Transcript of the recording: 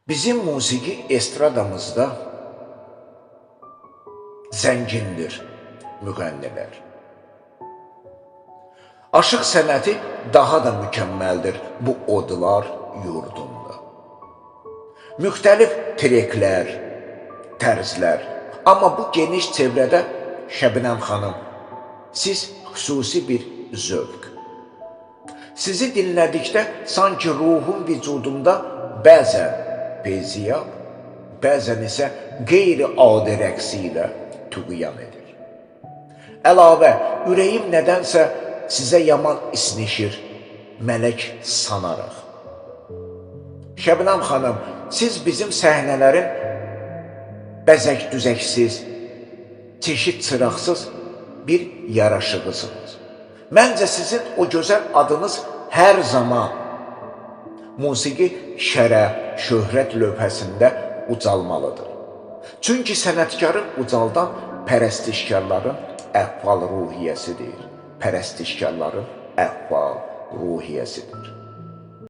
Bizim musiqi estradamızda zəngindir müğənnilər. Aşıq sənəti daha da mükəmməldir bu odlar yurdunda. Müxtəlif treklər, tərzlər, amma bu geniş çevrədə Şəbnəm xanım, siz xüsusi bir zövq. Sizi dinlədikdə sanki ruhum vücudumda bəzən beziyab, bəzən isə qeyri-adi rəqsi ilə tüğyan edir. Əlavə, ürəyim nədənsə sizə yaman isnişir, mələk sanaraq. Şəbnəm xanım, siz bizim səhnələrin bəzək-düzəksiz, çeşid çıraqsız bir yaraşığısınız. Məncə sizin o gözəl adınız hər zaman musiqi şərəf, şöhrət lövhəsində ucalmalıdır. Çünki sənətkarı ucaldan pərəstişkarların əhval ruhiyyəsidir. Pərəstişkarların əhval ruhiyyəsidir.